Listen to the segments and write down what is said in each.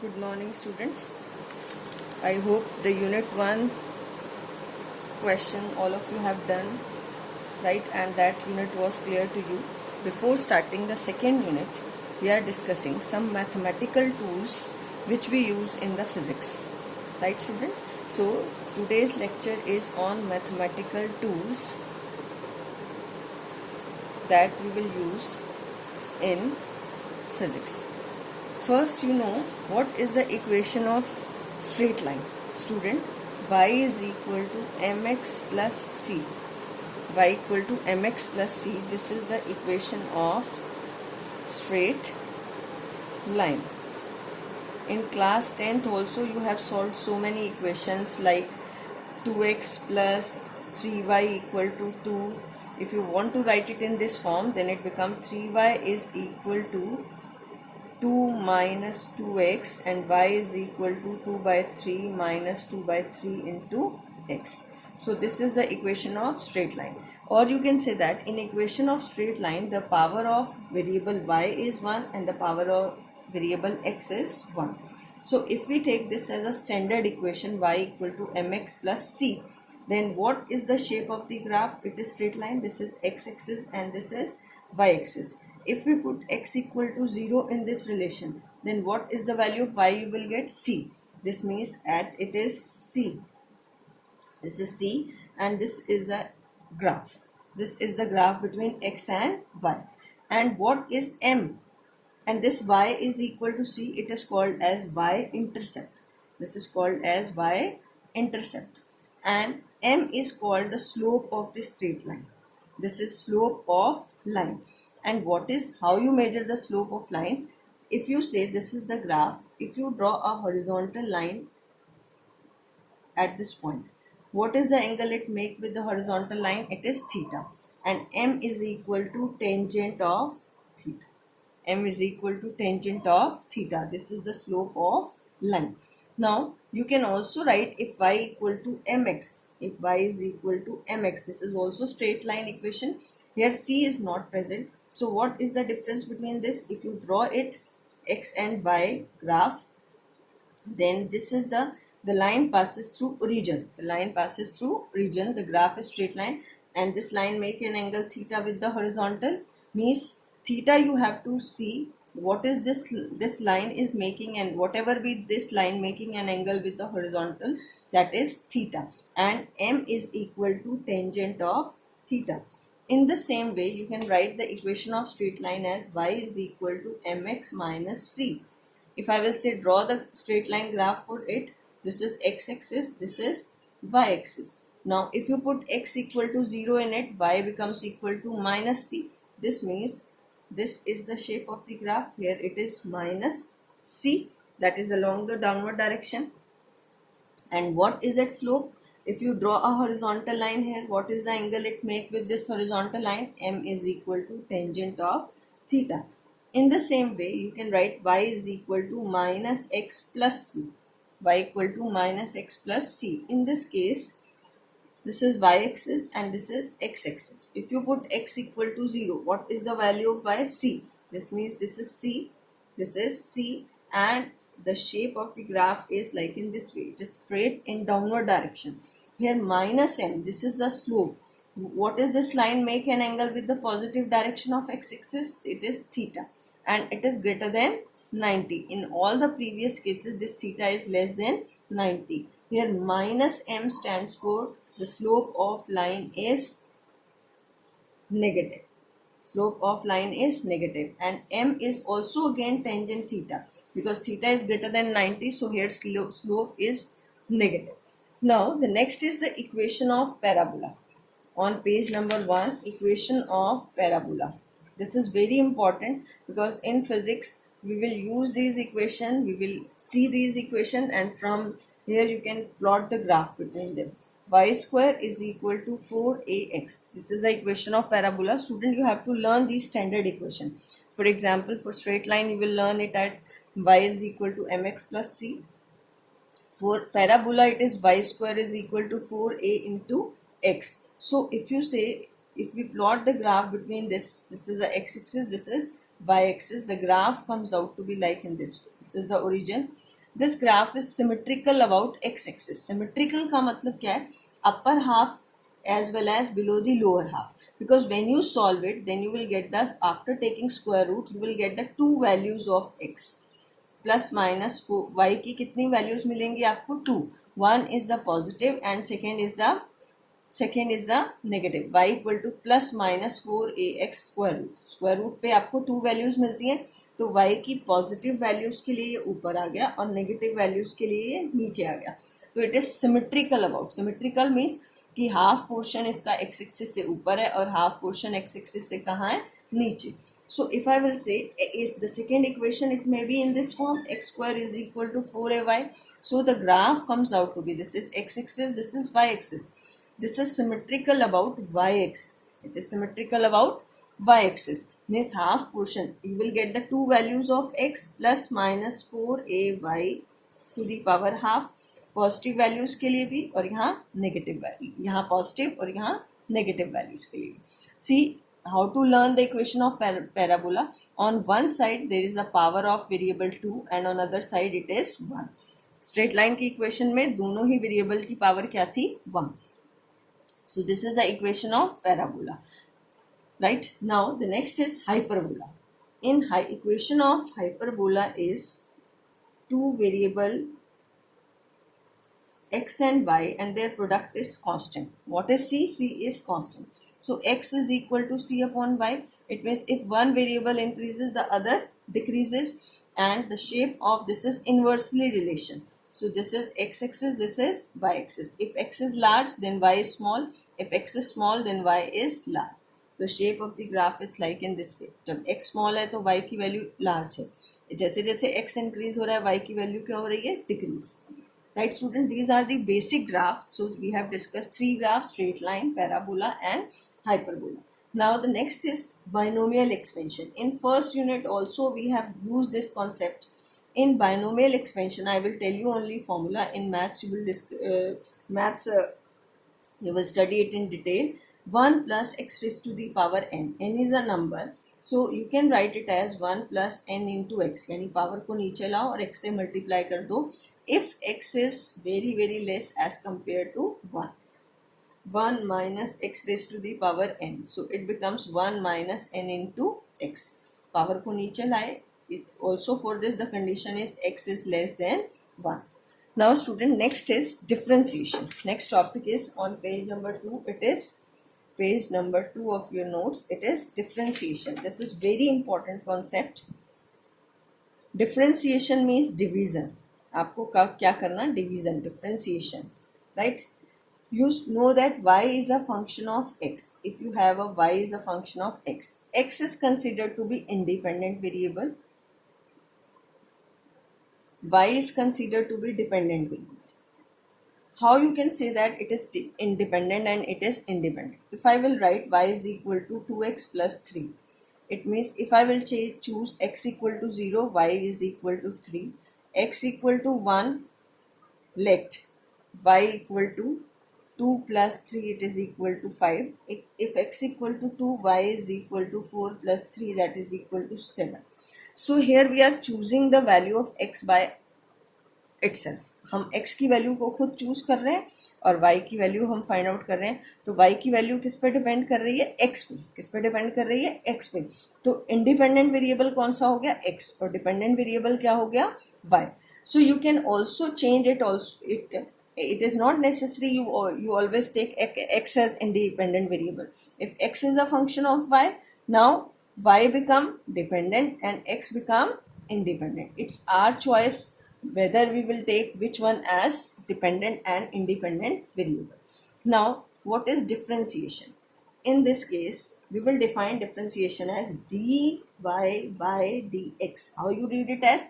Good morning, students. I hope the unit 1 question all of you have done, right, and that unit was clear to you. Before starting the second unit, we are discussing some mathematical tools which we use in the physics, right, student? So today's lecture is on mathematical tools that we will use in physics. First, you know what is the equation of straight line, student? Y is equal to mx plus c. Y equal to mx plus c. This is the equation of straight line. In class 10th also you have solved so many equations like 2x plus 3y equal to 2. If you want to write it in this form, then it becomes 3y is equal to 2 minus 2x and y is equal to 2 by 3 minus 2 by 3 into x. So this is the equation of straight line. Or you can say that in equation of straight line, the power of variable y is 1 and the power of variable x is 1. So if we take this as a standard equation, y equal to mx plus c, then what is the shape of the graph? It is straight line. This is x-axis and this is y-axis. If we put x equal to 0 in this relation, then what is the value of y? You will get c. This means that it is c. This is c and this is a graph. This is the graph between x and y. And what is m? And this y is equal to c. It is called as y-intercept. This is called as y-intercept. And m is called the slope of the straight line. This is slope of line. And what is how you measure the slope of line? If you say this is the graph, if you draw a horizontal line at this point, what is the angle it make with the horizontal line? It is theta. And m is equal to tangent of theta. M is equal to tangent of theta. This is the slope of line. Now you can also write if y equal to mx. If y is equal to mx, this is also straight line equation. Here c is not present. So what is the difference between this? If you draw it x and y graph, then this is the line passes through origin. The line passes through origin. The graph is straight line and this line make an angle theta with the horizontal. Means theta you have to see what is this line is making, and whatever be this line making an angle with the horizontal, that is theta, and m is equal to tangent of theta. In the same way, you can write the equation of straight line as y is equal to mx minus c. If I will say draw the straight line graph for it, this is x-axis, this is y-axis. Now if you put x equal to 0 in it, y becomes equal to minus c. This means this is the shape of the graph. Here it is minus c, that is along the downward direction. And what is its slope? If you draw a horizontal line here, what is the angle it make with this horizontal line? M is equal to tangent of theta. In the same way, you can write y is equal to minus x plus c. Y equal to minus x plus c. In this case, this is y-axis and this is x-axis. If you put x equal to 0, what is the value of y? C. This means this is c, this is c, and the shape of the graph is like in this way. It is straight in downward direction. Here minus m, this is the slope. What is this line make an angle with the positive direction of x-axis? It is theta, and it is greater than 90. In all the previous cases, this theta is less than 90. Here minus m stands for the slope of line is negative. Slope of line is negative, and m is also again tangent theta, because theta is greater than 90, so here slope is negative. Now the next is the equation of parabola. On page number 1, equation of parabola. This is very important because in physics we will use these equation, we will see these equation, and from here you can plot the graph between them. Y square is equal to 4ax. This is the equation of parabola. Student, you have to learn these standard equation. For example, for straight line you will learn it as y is equal to mx plus c. For parabola it is y square is equal to 4a into x. So if you say, if we plot the graph between this is the x-axis, this is y-axis, the graph comes out to be like in this way. This is the origin This graph is symmetrical about x-axis. Symmetrical का मतलब क्या है? Upper half as well as below the lower half. Because when you solve it, then you will get the, after taking square root, you will get the two values of x. Plus minus y की कितनी values मिलेंगी आपको? Two. One is the positive and second is the negative. y equal to plus minus 4ax square root. Square root पे आपको to values मिलती हैं, तो y की पॉजिटिव वैल्यूज के लिए ये ऊपर आ गया और नेगेटिव वैल्यूज के लिए ये नीचे आ गया. तो it is symmetrical about. Symmetrical means कि हाफ पोर्शन इसका एक्स एक्सिस से ऊपर है और हाफ पोर्शन एक्स एक्सिस से कहाँ है? नीचे. So if I will say is the second equation, it may be in this form: x square is equal to 4ay. So the graph comes out to be, this is x axis, this is y axis. This is symmetrical about y axis. It is symmetrical about y axis. Means half portion, you will get the two values of x plus minus 4ay to the power half. Positive values के लिए भी और यहाँ negative value, यहाँ positive और यहाँ negative values के लिए. सी how to learn the equation of parabola. On one side there is a power of variable 2 and on other side it is 1. Straight line की equation में दोनों ही variable की power क्या थी? 1. So this is the equation of parabola. Right, now the next is hyperbola. In equation of hyperbola is two variable x and y and their product is constant. What is c? C is constant. So x is equal to c upon y. It means if one variable increases, the other decreases, and the shape of this is inversely relation. So this is x axis, this is y axis. If x is large, then y is small. If x is small, then y is large. The shape of the graph is like in this way. जब x small है तो y की value large है. जैसे जैसे x increase हो रहा है, y की वैल्यू क्या हो रही है? Decrease. Right, student, these are the basic graphs. So we have discussed three graphs: straight line, parabola and hyperbola. Now the next is binomial expansion. In first unit also we have used this concept. In binomial expansion, I will tell you only formula. In maths you will you will study it in detail. 1 plus x raised to the power n. N is a number, so you can write it as 1 plus n into x. यानी power को नीचे लाओ और x से multiply कर दो. If x is very very less as compared to 1 minus x raised to the power n. So it becomes 1 minus n into x. Power को नीचे लाए. Also for this the condition is x is less than 1. Now student, next is differentiation. Next topic is on page number 2. It is page number 2 of your notes. It is differentiation. This is very important concept. Differentiation means division. आपको क्या करना? Division, differentiation, right? You know that y is a function of x. If you have a y is a function of x, x is considered to be independent variable. Y is considered to be dependent variable. How you can say that it is independent and it is independent? If I will write y is equal to 2x plus 3, it means if I will choose x equal to 0, y is equal to 3, x equal to 1, let y equal to 2 plus 3, it is equal to 5. If x equal to 2, y is equal to 4 plus 3, that is equal to 7. So here we are choosing the value of x by itself. हम x की value को खुद choose कर रहे हैं और y की value हम फाइंड आउट कर रहे हैं. तो y की वैल्यू किस पे डिपेंड कर रही है? x पे. किस पे डिपेंड कर रही है? x पे. तो इंडिपेंडेंट वेरिएबल कौन सा हो गया? x, और डिपेंडेंट वेरिएबल क्या हो गया? y. So you can also change it also. It is not necessary you always take x as independent variable. If x is a function of y, now y become dependent and x become independent. It's our choice whether we will take which one as dependent and independent variable. Now, what is differentiation? In this case, we will define differentiation as dy by dx. How you read it as?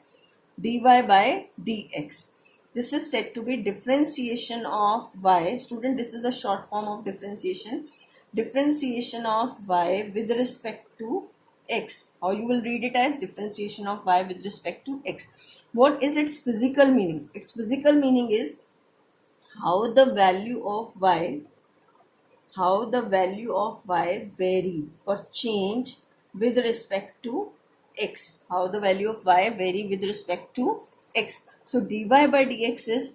Dy by dx. This is said to be differentiation of y. Student, this is a short form of differentiation. Differentiation of y with respect to x. How you will read it as? Differentiation of y with respect to x. What is its physical meaning? Its physical meaning is how the value of y vary or change with respect to x. How the value of y vary with respect to x. So dy by dx is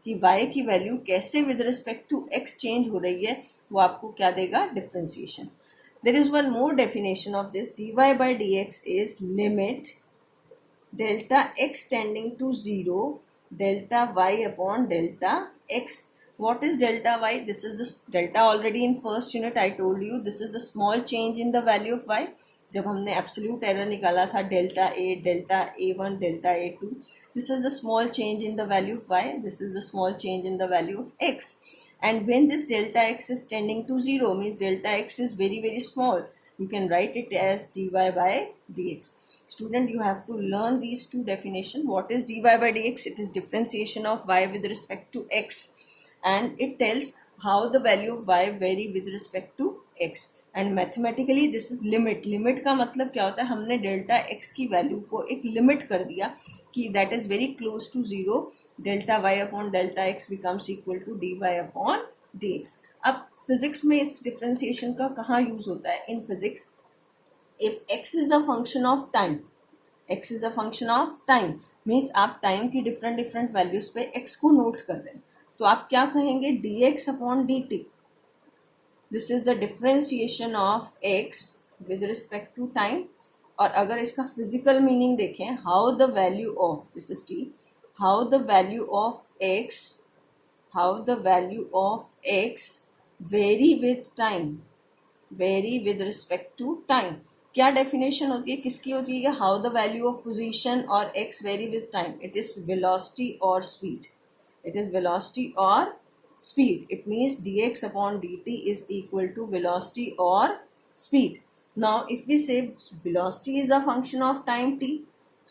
कि y की value कैसे with respect to x change हो रही है, वो आपको क्या देगा, differentiation. There is one more definition of this. dy by dx is limit delta x tending to 0 delta y upon delta x. What is delta y? This is this delta already in first unit I told you. This is a small change in the value of y. जब हमने absolute error निकाला था delta A, delta A one, delta A two, this is the small change in the value of y, this is the small change in the value of x. And when this delta x is tending to 0 means delta x is very very small, you can write it as dy by dx. Student, you have to learn these two definitions. What is dy by dx? It is differentiation of y with respect to x, and it tells how the value of y vary with respect to x. And mathematically this is limit. Limit का मतलब क्या होता है, हमने delta x की value को एक limit कर दिया कि that is very close to zero, delta Y upon delta X becomes equal to D Y upon D X. अब फिजिक्स में इस डिफ्रेंसिएशन का कहाँ यूज होता है? In physics, if X is a function of time, X is a function of time means आप time की different different values पे एक्स को नोट कर रहे हैं, तो आप क्या कहेंगे, D X upon D T. This is the differentiation of x with respect to time. और अगर इसका फिजिकल मीनिंग देखें, how the value of, this is t, how the value of x, how the value of x vary with time, vary with respect to time. क्या definition होती है, किसकी होती है, how the value of position और x vary with time. It is velocity और speed, it is velocity or speed. It means dx upon dt is equal to velocity or speed. Now if we say velocity is a function of time t,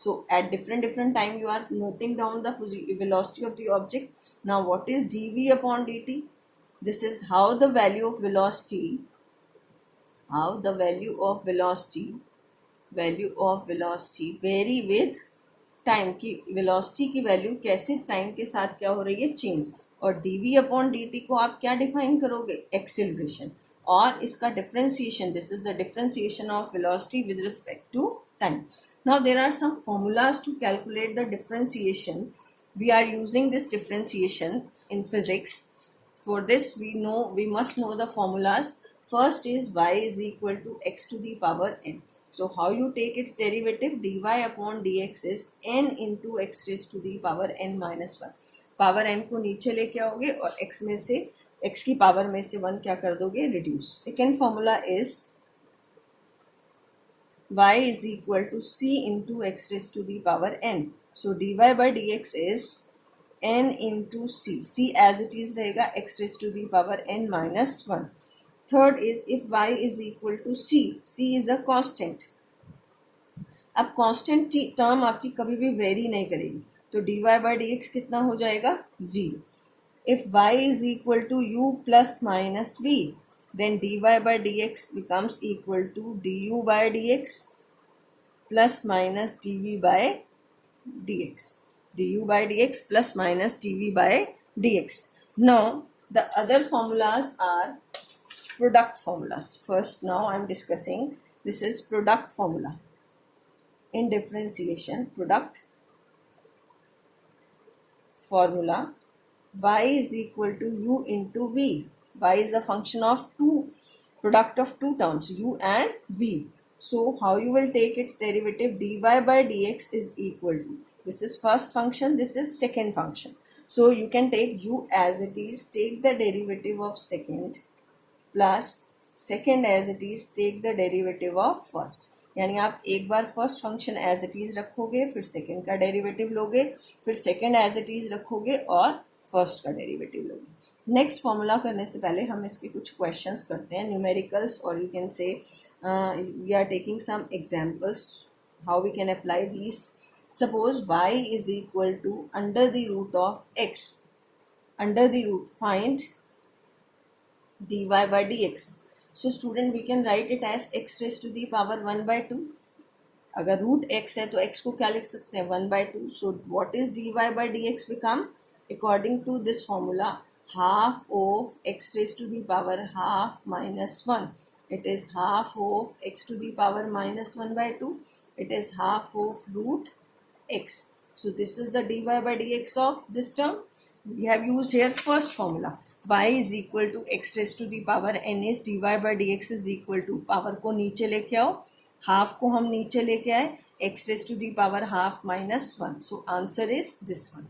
so at different time you are noting down the velocity of the object. Now what is dv upon dt? This is how the value of velocity, how the value of velocity vary with time की. Velocity की value कैसे time के साथ क्या हो रही है, change. और dv अपॉन dt को आप क्या डिफाइन करोगे, एक्सेलरेशन. और इसका differentiation, this is the differentiation of velocity with respect to time. Now there are some formulas to calculate the differentiation. We are using this differentiation in physics. For this we must know the formulas. First is y is equal to x to the power n. So how you take its derivative, dy upon dx is n into x raised to the power n minus 1. Power n को नीचे लेके आओगे और x में से, x की power में से 1 क्या कर दोगे, reduce. Second formula is y is equal to c into x raised to the power n. So dy by dx is n into c. c as it is रहेगा, x raised to the power n minus 1. Third is if y is equal to c, c is a constant. अब constant term आपकी कभी भी very नहीं करेगी, तो dy by dx कितना हो जाएगा, 0. if y is equal to u plus minus v, then dy by dx becomes equal to du by dx plus minus dv by dx, du by dx plus minus dv by dx. Now the other formulas are product formulas. First, now I am discussing, this is product formula. In differentiation, product formula, y is equal to u into v. Y is a function of product of two terms, u and v. So how you will take its derivative, dy by dx is equal to, this is first function, this is second function. So you can take u as it is, take the derivative of second, plus second as it is, take the derivative of first. यानी आप एक बार first function as it is रखोगे, फिर second का derivative लोगे, फिर second as it is रखोगे और फर्स्ट का डेरिवेटिव लोगे. नेक्स्ट फॉर्मूला करने से पहले हम इसके कुछ क्वेश्चंस करते हैं, न्यूमेरिकल्स, और you can say we are taking some examples how we can apply this. Suppose y is equal to under the root of x, under the root find dy by dx. So student, we can write it as x raised to the power 1 by 2. अगर root x है तो x को क्या लिख सकते हैं, 1 by 2. So what is dy by dx become, according to this formula, half of x raised to the power half minus 1. It is half of x to the power minus 1 by 2. It is half of root x. So this is the dy by dx of this term. We have used here first formula. Y is equal to x raised to the power n is dy by dx is equal to, power को नीचे लेके आओ, half को हम नीचे लेके आए, x raised to the power half minus 1. So answer is this one,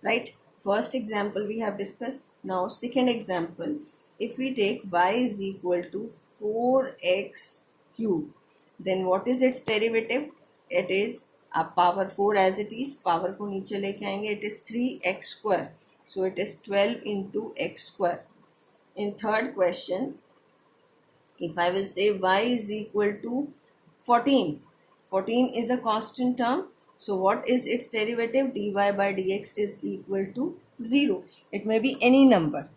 right? First example we have discussed. Now second example, if we take y is equal to 4x cube, then what is its derivative? It is a power 4 as it is, power को नीचे लेके आएंगे, it is 3x square, so it is 12 into x square. In third question, if I will say y is equal to 14, 14 is a constant term, so what is its derivative? Dy by dx is equal to 0. It may be any number.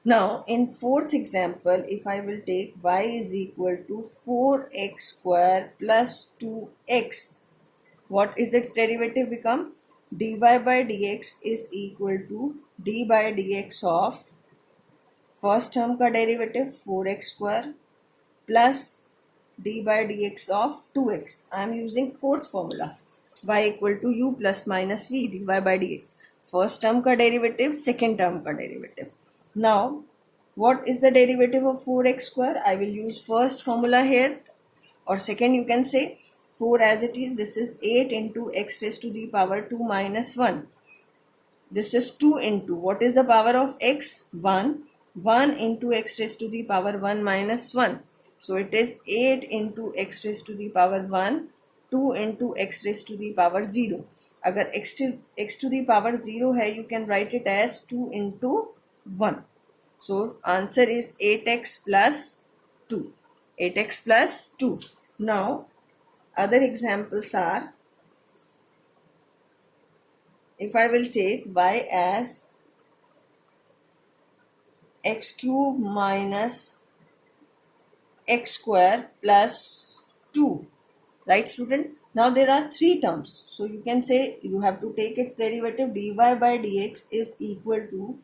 Now in fourth example, if I will take y is equal to 4x square plus 2x, what is its derivative become? Dy by dx is equal to d by dx of first term का derivative 4x square plus d by dx of 2x. I am using fourth formula, y equal to u plus minus v dy by dx. First term का derivative, second term का derivative. Now what is the derivative of 4x square? I will use first formula here, or second you can say 4 as it is. This is 8 into x raised to the power 2 minus 1. This is 2 into, what is the power of x? 1. 1 into x raised to the power 1 minus 1. So it is 8 into x raised to the power 1, 2 into x raised to the power 0. अगर x to the power 0 है, you can write it as 2 into 1. So answer is 8x plus 2. 8x plus 2. Now other examples are, if I will take y as x cube minus x square plus 2, right student? Now there are three terms, so you can say you have to take its derivative. Dy by dx is equal to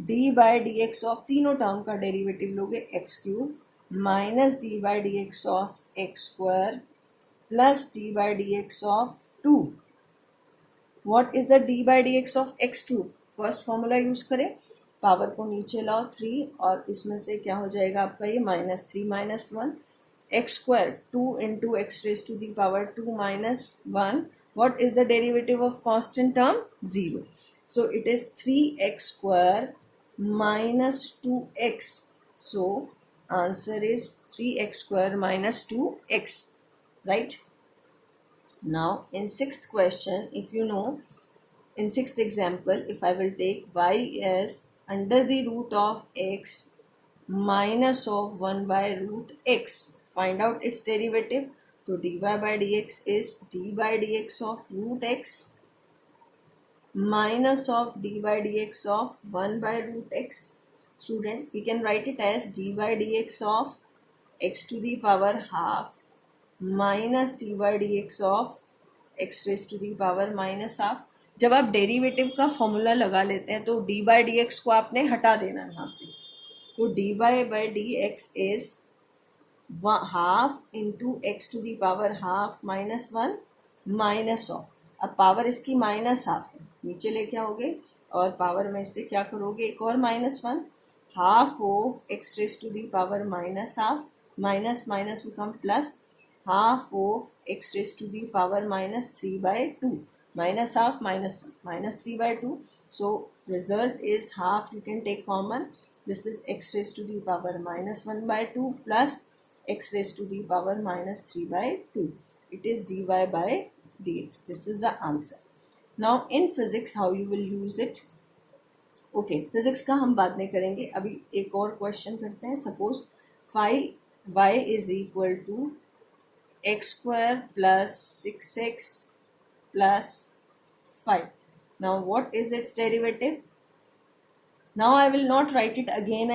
d by dx of तीनों term का derivative लोगे x cube minus d by dx of x square plus d by dx of 2. What is the d by dx of x cube? First formula use करें, power को नीचे लाओ 3 और इसमें से क्या हो जाएगा आपका ये minus 3 minus 1, X square 2 into X raise to the power 2 minus 1. What is the derivative of constant term? 0. So it is 3x square minus 2x. So answer is 3x square minus 2x, right? Now in sixth question, if you know, in sixth example, if I will take y as under the root of x minus of 1 by root x, find out its derivative. So dy by dx is d by dx of root x minus of d by dx of 1 by root x. Student, we can write it as d by dx of x to the power half minus D by D X of X raise to the power minus half. जब आप derivative का formula लगा लेते हैं तो D by D x को आपने हटा देना यहाँ से. तो D by D X is half into X to the power half minus 1 minus of. अब पावर इसकी माइनस हाफ है, नीचे लेके आओगे और पावर में से क्या करोगे, एक और minus 1, half of X raise to the power minus half, minus minus become plus, half of x raised to the power minus 3 by 2, minus half minus 1, minus 3 by 2. So result is half, you can take common. This is x raised to the power minus 1 by 2 plus x raised to the power minus 3 by 2. It is dy by dx. This is the answer. Now in physics how you will use it? Okay, physics का हम बाद में करेंगे. अभी एक और question करते हैं. Suppose y is equal to x square plus 6x plus 5. Now what is its derivative? Now I will not write it again